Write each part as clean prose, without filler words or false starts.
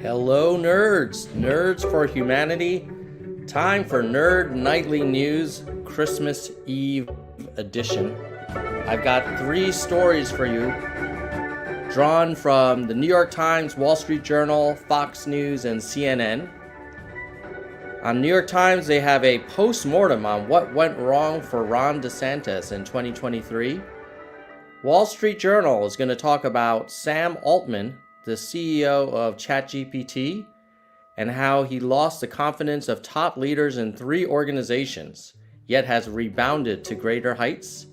Hello, nerds! Nerds for humanity. Time for Nerd Nightly News, Christmas Eve edition. I've got 3 stories for you, drawn from the New York Times, Wall Street Journal, Fox News, and CNN. On New York Times, they have a post-mortem on what went wrong for Ron DeSantis in 2023. Wall Street Journal is going to talk about Sam Altman, the CEO of ChatGPT, and how he lost the confidence of top leaders in 3 organizations, yet has rebounded to greater heights.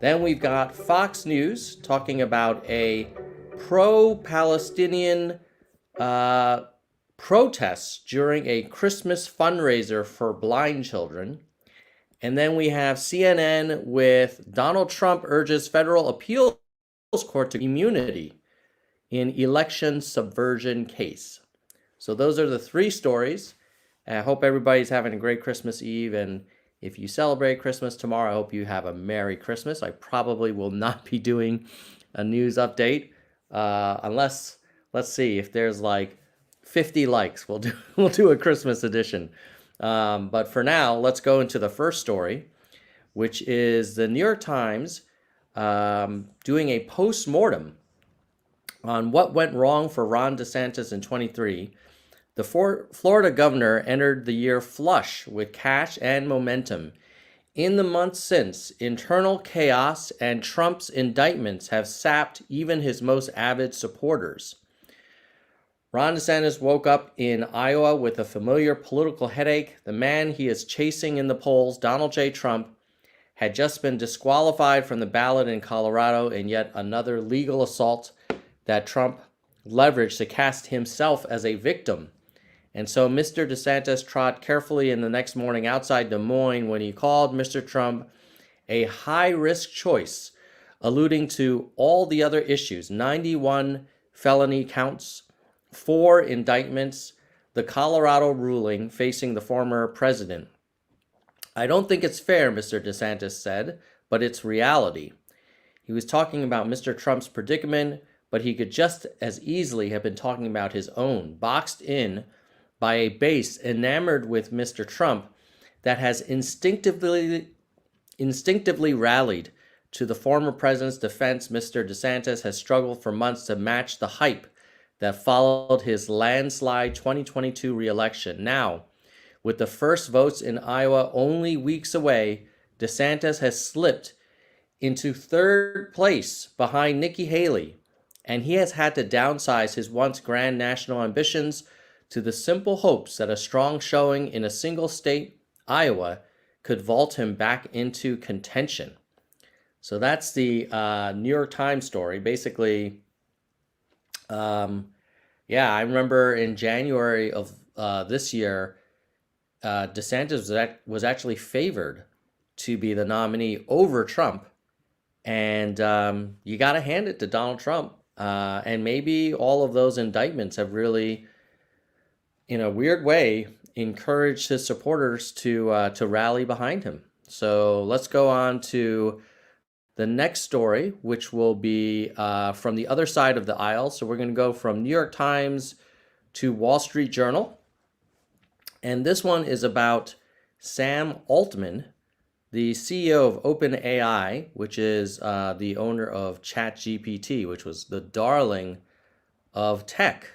Then we've got Fox News talking about a pro-Palestinian protest during a Christmas fundraiser for blind children. And then we have CNN with Donald Trump urges federal appeals court to immunity in election subversion case. So those are the 3 stories. I hope everybody's having a great Christmas Eve. And if you celebrate Christmas tomorrow, I hope you have a Merry Christmas. I probably will not be doing a news update unless, let's see, if there's like 50 likes, we'll do a Christmas edition. But for now, let's go into the first story, which is the New York Times doing a post-mortem on what went wrong for Ron DeSantis in 23. The Florida governor entered the year flush with cash and momentum. In the months since, internal chaos and Trump's indictments have sapped even his most avid supporters. Ron DeSantis woke up in Iowa with a familiar political headache. The man he is chasing in the polls, Donald J. Trump, had just been disqualified from the ballot in Colorado in yet another legal assault that Trump leveraged to cast himself as a victim. And so Mr. DeSantis trod carefully in the next morning outside Des Moines when he called Mr. Trump a high-risk choice, alluding to all the other issues, 91 felony counts, 4 indictments, the Colorado ruling facing the former president. I don't think it's fair, Mr. DeSantis said, but it's reality. He was talking about Mr. Trump's predicament, but he could just as easily have been talking about his own, boxed in by a base enamored with Mr. Trump that has instinctively rallied to the former president's defense. Mr. DeSantis has struggled for months to match the hype that followed his landslide 2022 reelection. Now, with the first votes in Iowa only weeks away, DeSantis has slipped into 3rd place behind Nikki Haley, and he has had to downsize his once grand national ambitions to the simple hopes that a strong showing in a single state, Iowa, could vault him back into contention. So that's the New York Times story. Basically, I remember in January of this year, DeSantis was actually favored to be the nominee over Trump. And you got to hand it to Donald Trump. And maybe all of those indictments have really, in a weird way, encouraged his supporters to rally behind him. So let's go on to the next story, which will be from the other side of the aisle. So we're going to go from New York Times to Wall Street Journal. And this one is about Sam Altman, the CEO of OpenAI, which is the owner of ChatGPT, which was the darling of tech.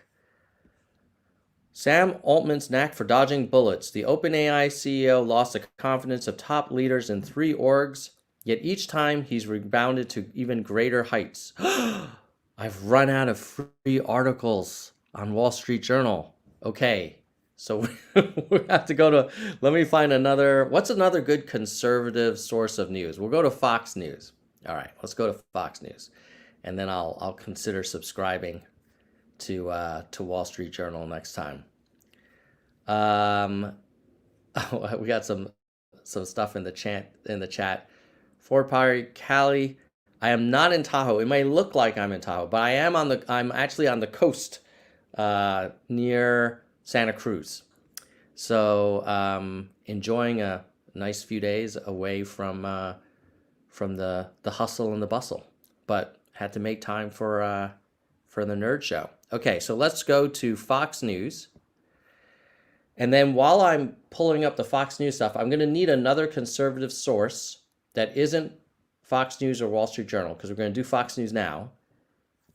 Sam Altman's knack for dodging bullets. The OpenAI CEO lost the confidence of top leaders in 3 orgs, yet each time he's rebounded to even greater heights. I've run out of free articles on Wall Street Journal. Okay, so we have to go to, let me find what's another good conservative source of news? We'll go to Fox News. All right, let's go to Fox News. And then I'll consider subscribing to Wall Street Journal next time. We got some stuff in the chat. Fort Parry, Cali. I am not in Tahoe. It may look like I'm in Tahoe, but I'm actually on the coast near Santa Cruz. So enjoying a nice few days away from the hustle and the bustle, but had to make time for the nerd show. Okay, so let's go to Fox News. And then while I'm pulling up the Fox News stuff, I'm going to need another conservative source that isn't Fox News or Wall Street Journal, because we're going to do Fox News now.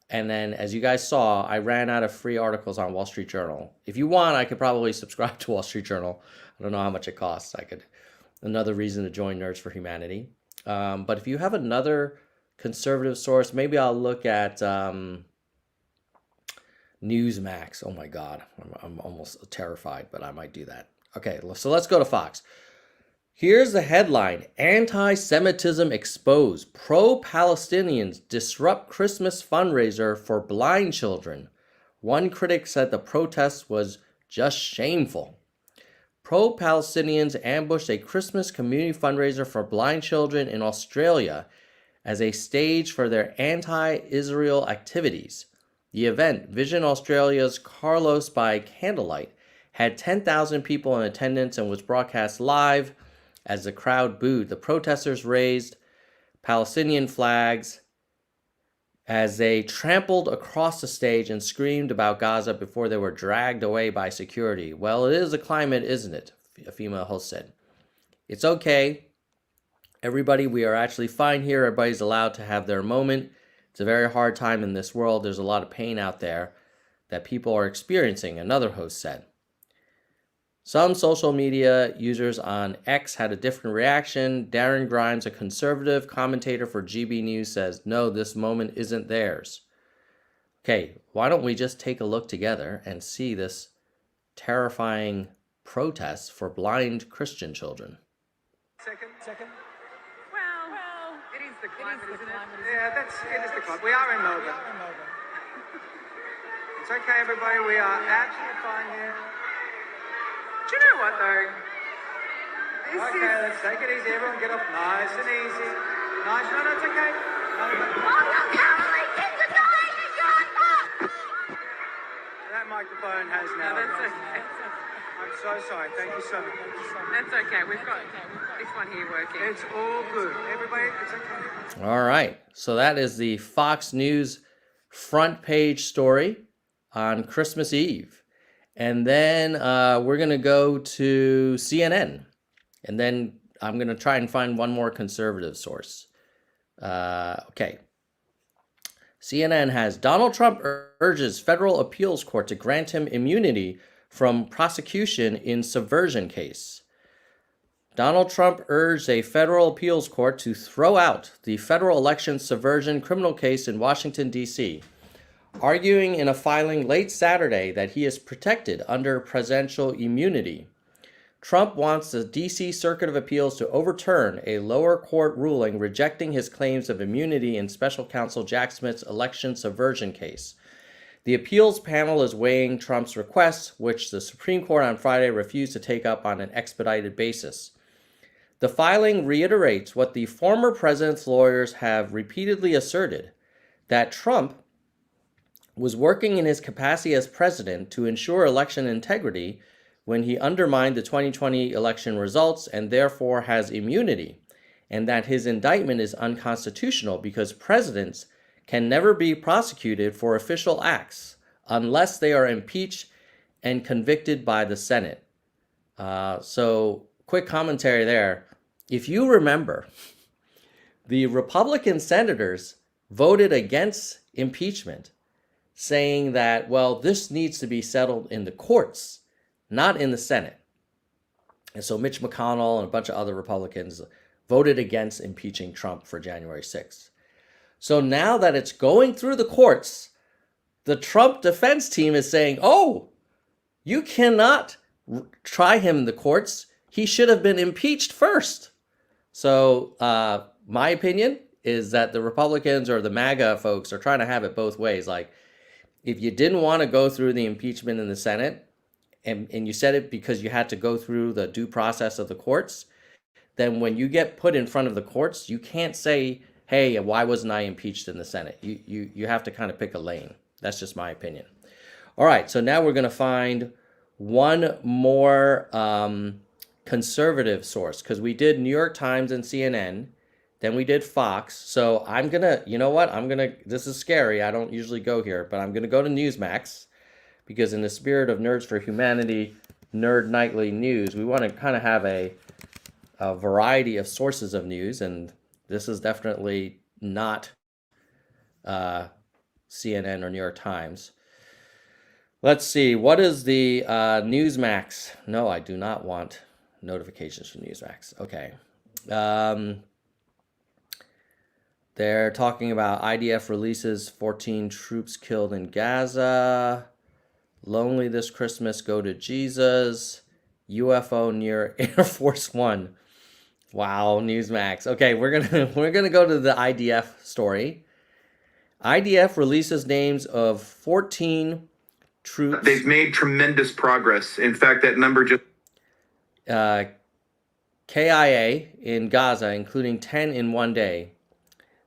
And then, as you guys saw, I ran out of free articles on Wall Street Journal. If you want, I could probably subscribe to Wall Street Journal. I don't know how much it costs. Another reason to join Nerds for Humanity. But if you have another conservative source, maybe I'll look at Newsmax. Oh my God, I'm almost terrified, but I might do that. Okay, so let's go to Fox. Here's the headline: Anti-Semitism exposed. Pro-Palestinians disrupt Christmas fundraiser for blind children. One critic said the protest was just shameful. Pro-Palestinians ambushed a Christmas community fundraiser for blind children in Australia as a stage for their anti-Israel activities. The event, Vision Australia's Carlos by Candlelight, had 10,000 people in attendance and was broadcast live. As the crowd booed, the protesters raised Palestinian flags as they trampled across the stage and screamed about Gaza before they were dragged away by security. Well, it is a climate, isn't it? A female host said. It's okay. Everybody, we are actually fine here. Everybody's allowed to have their moment. It's a very hard time in this world. There's a lot of pain out there that people are experiencing, another host said. Some social media users on X had a different reaction. Darren Grimes, a conservative commentator for GB News, says, no, this moment isn't theirs. Okay, why don't we just take a look together and see this terrifying protest for blind Christian children? Second. Well, it is the climate, isn't it? Yeah, it is the climate. We are in Melbourne. It's okay, everybody. We are absolutely fine here. Do you know what, though? Let's take it easy. Everyone get off nice and easy. Nice. No, it's okay. That microphone has now. No, that's okay. I'm so sorry. Thank you so much. That's okay. We've got this one here working. It's all good. Everybody, it's okay. All right. So that is the Fox News front page story on Christmas Eve. And then we're going to go to CNN. And then I'm going to try and find one more conservative source. Okay. CNN has Donald Trump urges federal appeals court to grant him immunity from prosecution in subversion case. Donald Trump urged a federal appeals court to throw out the federal election subversion criminal case in Washington, D.C., arguing in a filing late Saturday that he is protected under presidential immunity. Trump wants the D.C. Circuit of Appeals to overturn a lower court ruling rejecting his claims of immunity in special counsel Jack Smith's election subversion case. The appeals panel is weighing Trump's request, which the Supreme Court on Friday refused to take up on an expedited basis. The filing reiterates what the former president's lawyers have repeatedly asserted, that Trump was working in his capacity as president to ensure election integrity when he undermined the 2020 election results and therefore has immunity, and that his indictment is unconstitutional because presidents can never be prosecuted for official acts unless they are impeached and convicted by the Senate. So, quick commentary there. If you remember, the Republican senators voted against impeachment, saying that, well, this needs to be settled in the courts, not in the Senate. And so Mitch McConnell and a bunch of other Republicans voted against impeaching Trump for January 6th. So now that it's going through the courts, the Trump defense team is saying, oh, you cannot try him in the courts. He should have been impeached first. So my opinion is that the Republicans or the MAGA folks are trying to have it both ways. Like, if you didn't want to go through the impeachment in the Senate, and you said it because you had to go through the due process of the courts, then when you get put in front of the courts, you can't say, hey, why wasn't I impeached in the Senate? You have to kind of pick a lane. That's just my opinion. All right, so now we're going to find one more conservative source, because we did New York Times and CNN. Then we did Fox. So I'm gonna, you know what? This is scary. I don't usually go here, but I'm gonna go to Newsmax because in the spirit of Nerds for Humanity, Nerd Nightly News, we want to kind of have a variety of sources of news, and this is definitely not CNN or New York Times. Let's see. What is the Newsmax? No, I do not want notifications from Newsmax. Okay. They're talking about IDF releases 14 troops killed in Gaza. Lonely this Christmas, go to Jesus. UFO near Air Force One. Wow, Newsmax. Okay, we're gonna go to the IDF story. IDF releases names of 14 troops. They've made tremendous progress. In fact, that number just KIA in Gaza, including 10 in one day.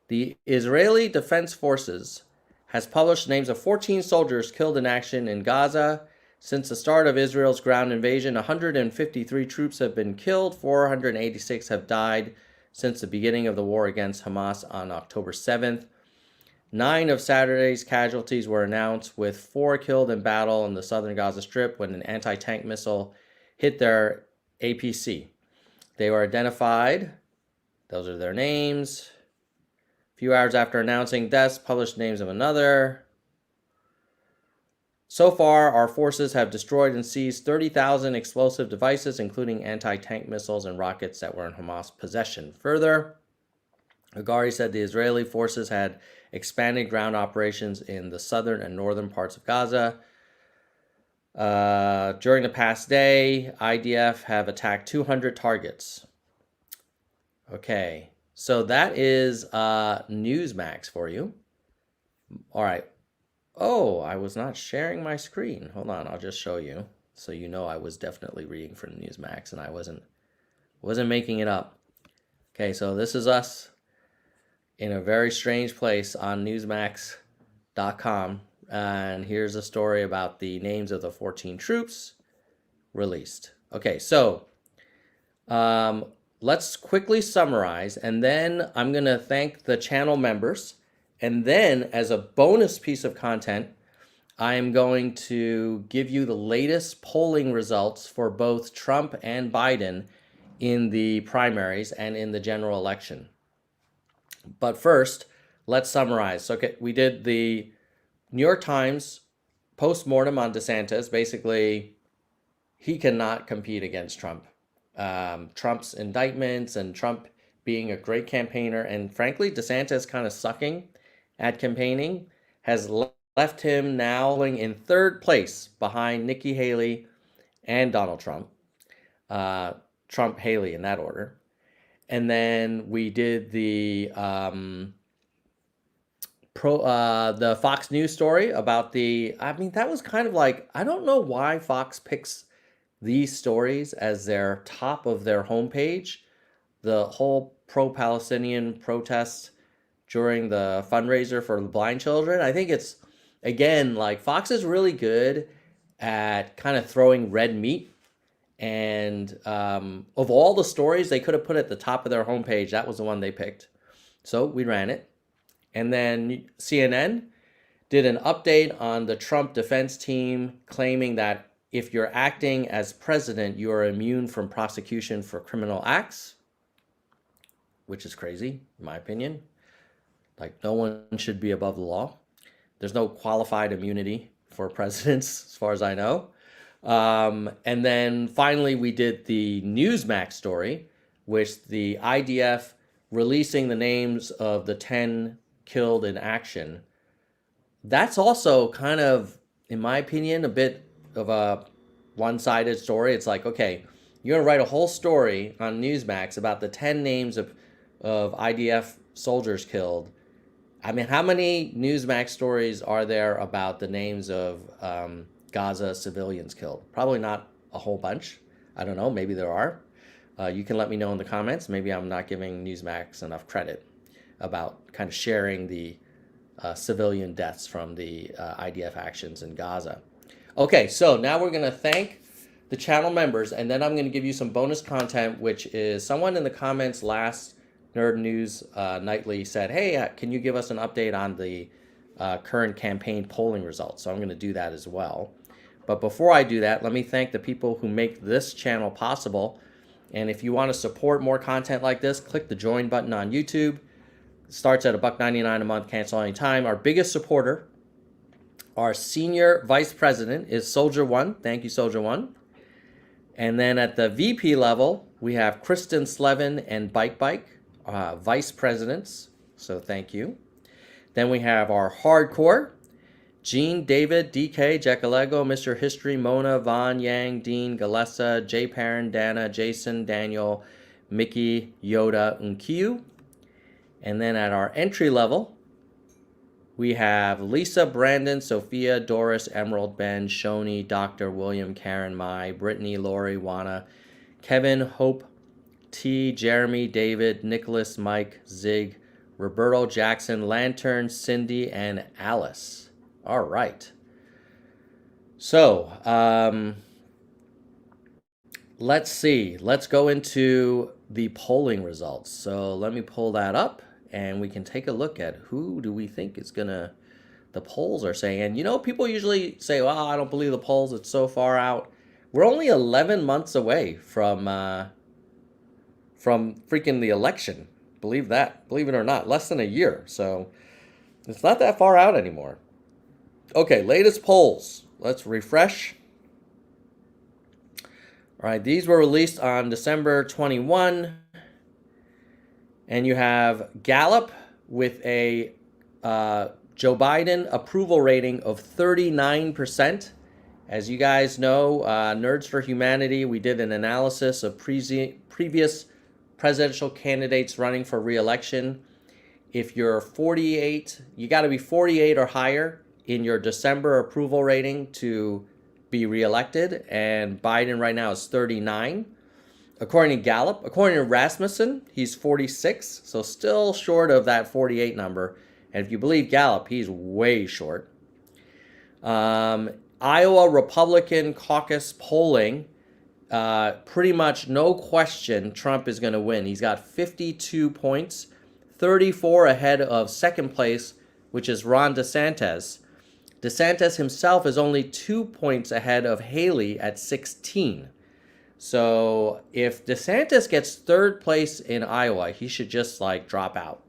The Israeli Defense Forces has published names of 14 soldiers killed in action in Gaza. Since the start of Israel's ground invasion, 153 troops have been killed, 486 have died since the beginning of the war against Hamas on October 7th. 9 of Saturday's casualties were announced, with 4 killed in battle in the southern Gaza Strip when an anti-tank missile hit their APC. They were identified. Those are their names. A few hours after announcing deaths, published names of another. So far, our forces have destroyed and seized 30,000 explosive devices, including anti-tank missiles and rockets that were in Hamas possession. Further, Hagari said the Israeli forces had expanded ground operations in the southern and northern parts of Gaza. During the past day, IDF have attacked 200 targets. Okay, so that is Newsmax for you. All right. Oh, I was not sharing my screen. Hold on, I'll just show you so you know I was definitely reading from Newsmax and I wasn't making it up. Okay, so this is us in a very strange place on Newsmax.com, and here's a story about the names of the 14 troops released. Okay, so let's quickly summarize, and then I'm going to thank the channel members. And then, as a bonus piece of content, I am going to give you the latest polling results for both Trump and Biden in the primaries and in the general election. But first, let's summarize. So, okay, we did the New York Times Post-Mortem on DeSantis. Basically, he cannot compete against Trump. Trump's indictments and Trump being a great campaigner, and frankly, DeSantis kind of sucking at campaigning, has left him now in third place behind Nikki Haley and Donald Trump. Trump, Haley in that order. And then we did the Fox News story about that was kind of like, I don't know why Fox picks these stories as their top of their homepage. The whole pro-Palestinian protests during the fundraiser for the blind children. I think it's, again, like Fox is really good at kind of throwing red meat. And of all the stories they could have put at the top of their homepage, that was the one they picked. So we ran it. And then CNN did an update on the Trump defense team, claiming that if you're acting as president, you are immune from prosecution for criminal acts, which is crazy, in my opinion. Like, no one should be above the law. There's no qualified immunity for presidents, as far as I know. And then finally, we did the Newsmax story, which the IDF releasing the names of the 10 killed in action. That's also kind of, in my opinion, a bit of a one-sided story. It's like, okay, you're gonna write a whole story on Newsmax about the 10 names of IDF soldiers killed. I mean, how many Newsmax stories are there about the names of Gaza civilians killed? Probably not a whole bunch. I don't know, maybe there are. You can let me know in the comments. Maybe I'm not giving Newsmax enough credit about kind of sharing the civilian deaths from the IDF actions in Gaza. Okay, so now we're gonna thank the channel members, and then I'm gonna give you some bonus content, which is someone in the comments last Nerd News Nightly said, hey, can you give us an update on the current campaign polling results? So I'm going to do that as well. But before I do that, let me thank the people who make this channel possible. And if you want to support more content like this, click the join button on YouTube. It starts at $1.99 a month, cancel anytime. Our biggest supporter, our senior vice president, is Soldier One. Thank you, Soldier One. And then at the VP level, we have Kristen Slevin and Bike vice presidents. So thank you. Then we have our hardcore, Gene, David, DK, Jackalego, Mr. History, Mona, Von, Yang, Dean, Galessa, Jay Perrin, Dana, Jason, Daniel, Mickey, Yoda, Unkiu. And then at our entry level, we have Lisa, Brandon, Sophia, Doris, Emerald, Ben, Shoni, Dr. William, Karen, Mai, Brittany, Lori, Wana, Kevin, Hope, T, Jeremy, David, Nicholas, Mike, Zig, Roberto, Jackson, Lantern, Cindy, and Alice. All right. So let's see. Let's go into the polling results. So let me pull that up and we can take a look at who do we think is going to, the polls are saying. And you know, people usually say, well, I don't believe the polls. It's so far out. We're only 11 months away from freaking the election. Believe that. Believe it or not. Less than a year. So it's not that far out anymore. Okay, latest polls. Let's refresh. All right, these were released on December 21. And you have Gallup with a Joe Biden approval rating of 39%. As you guys know, Nerds for Humanity, we did an analysis of previous presidential candidates running for re-election. If you're 48, you got to be 48 or higher in your December approval rating to be reelected, and Biden right now is 39. According to Gallup, according to Rasmussen, he's 46, so still short of that 48 number. And if you believe Gallup, he's way short. Iowa Republican caucus polling, pretty much no question Trump is going to win. He's got 52 points, 34 ahead of second place, which is Ron DeSantis. DeSantis himself is only 2 points ahead of Haley at 16. So if DeSantis gets third place in Iowa, he should just drop out.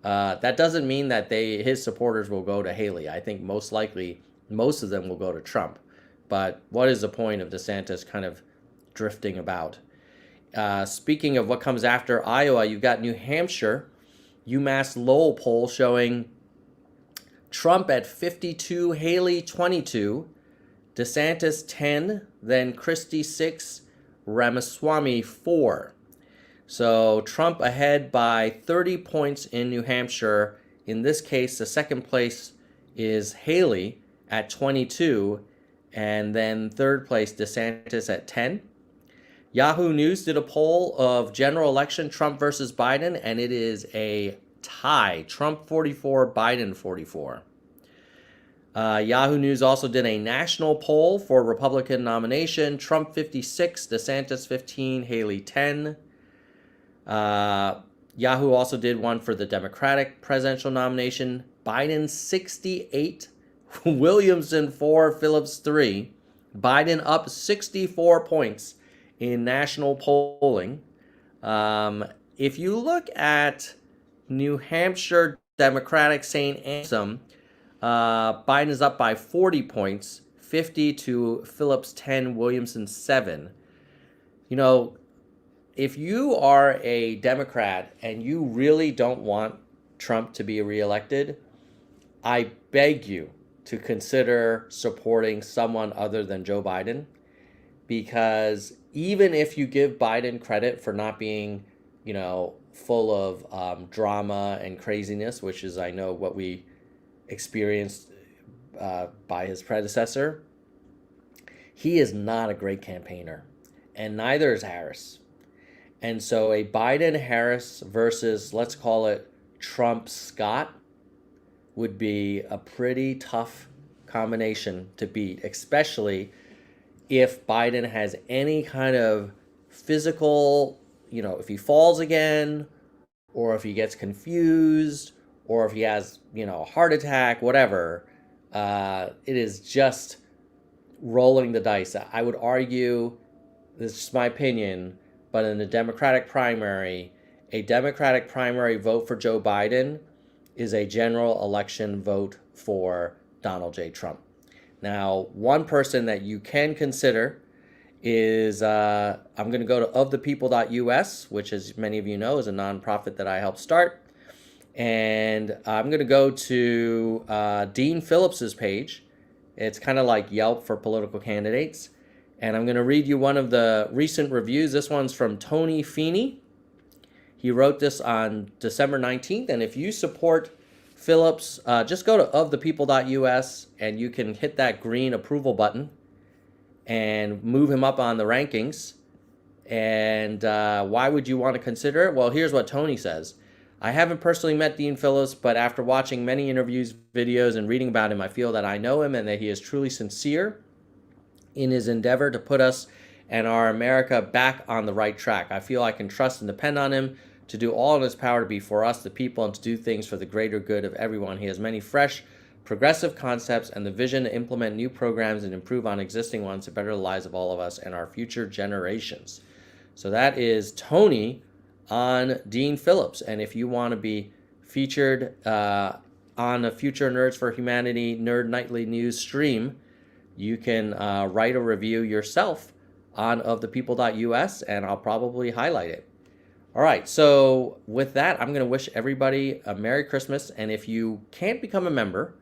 That doesn't mean that his supporters will go to Haley. I think most likely most of them will go to Trump. But what is the point of DeSantis kind of drifting about? Speaking of what comes after Iowa, you've got New Hampshire, UMass Lowell poll showing Trump at 52, Haley 22, DeSantis 10, then Christie 6, Ramaswamy 4. So Trump ahead by 30 points in New Hampshire. In this case, the second place is Haley at 22, and then third place DeSantis at 10. Yahoo News did a poll of general election Trump versus Biden, and it is a tie. Trump 44, Biden 44. Yahoo News also did a national poll for Republican nomination. Trump 56, DeSantis 15, Haley 10. Yahoo also did one for the Democratic presidential nomination. Biden 68, Williamson 4, Phillips 3. Biden up 64 points in national polling. If you look at New Hampshire Democratic St. Anselm, Biden is up by 40 points, 50 to Phillips 10, Williamson 7. You know, if you are a Democrat and you really don't want Trump to be reelected, I beg you to consider supporting someone other than Joe Biden, because even if you give Biden credit for not being, full of drama and craziness, which is, I know, what we experienced by his predecessor, he is not a great campaigner, and neither is Harris. And so a Biden-Harris versus, let's call it, Trump-Scott would be a pretty tough combination to beat, especially if Biden has any kind of physical, if he falls again, or if he gets confused, or if he has, a heart attack, whatever. It is just rolling the dice. I would argue, this is my opinion, but in a Democratic primary vote for Joe Biden is a general election vote for Donald J. Trump. Now, one person that you can consider is, I'm going to go to ofthepeople.us, which, as many of you know, is a nonprofit that I helped start. And I'm going to go to Dean Phillips's page. It's kind of like Yelp for political candidates. And I'm going to read you one of the recent reviews. This one's from Tony Feeney. He wrote this on December 19th. And if you support Phillips, just go to ofthepeople.us and you can hit that green approval button and move him up on the rankings. And why would you want to consider it? Well, here's what Tony says. I haven't personally met Dean Phillips, but after watching many interviews, videos, and reading about him, I feel that I know him and that he is truly sincere in his endeavor to put us and our America back on the right track. I feel I can trust and depend on him to do all in his power to be for us, the people, and to do things for the greater good of everyone. He has many fresh, progressive concepts and the vision to implement new programs and improve on existing ones to better the lives of all of us and our future generations. So that is Tony on Dean Phillips. And if you want to be featured on a future Nerds for Humanity Nerd Nightly News stream, you can write a review yourself on ofthepeople.us, and I'll probably highlight it. All right, so with that, I'm going to wish everybody a Merry Christmas. And if you can't become a member,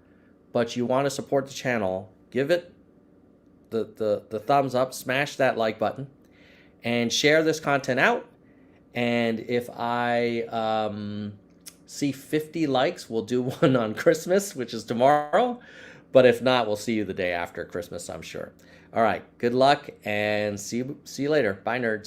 but you want to support the channel, give it the thumbs up, smash that like button, and share this content out. And if I see 50 likes, we'll do one on Christmas, which is tomorrow. But if not, we'll see you the day after Christmas, I'm sure. All right, good luck, and see you later. Bye, nerds.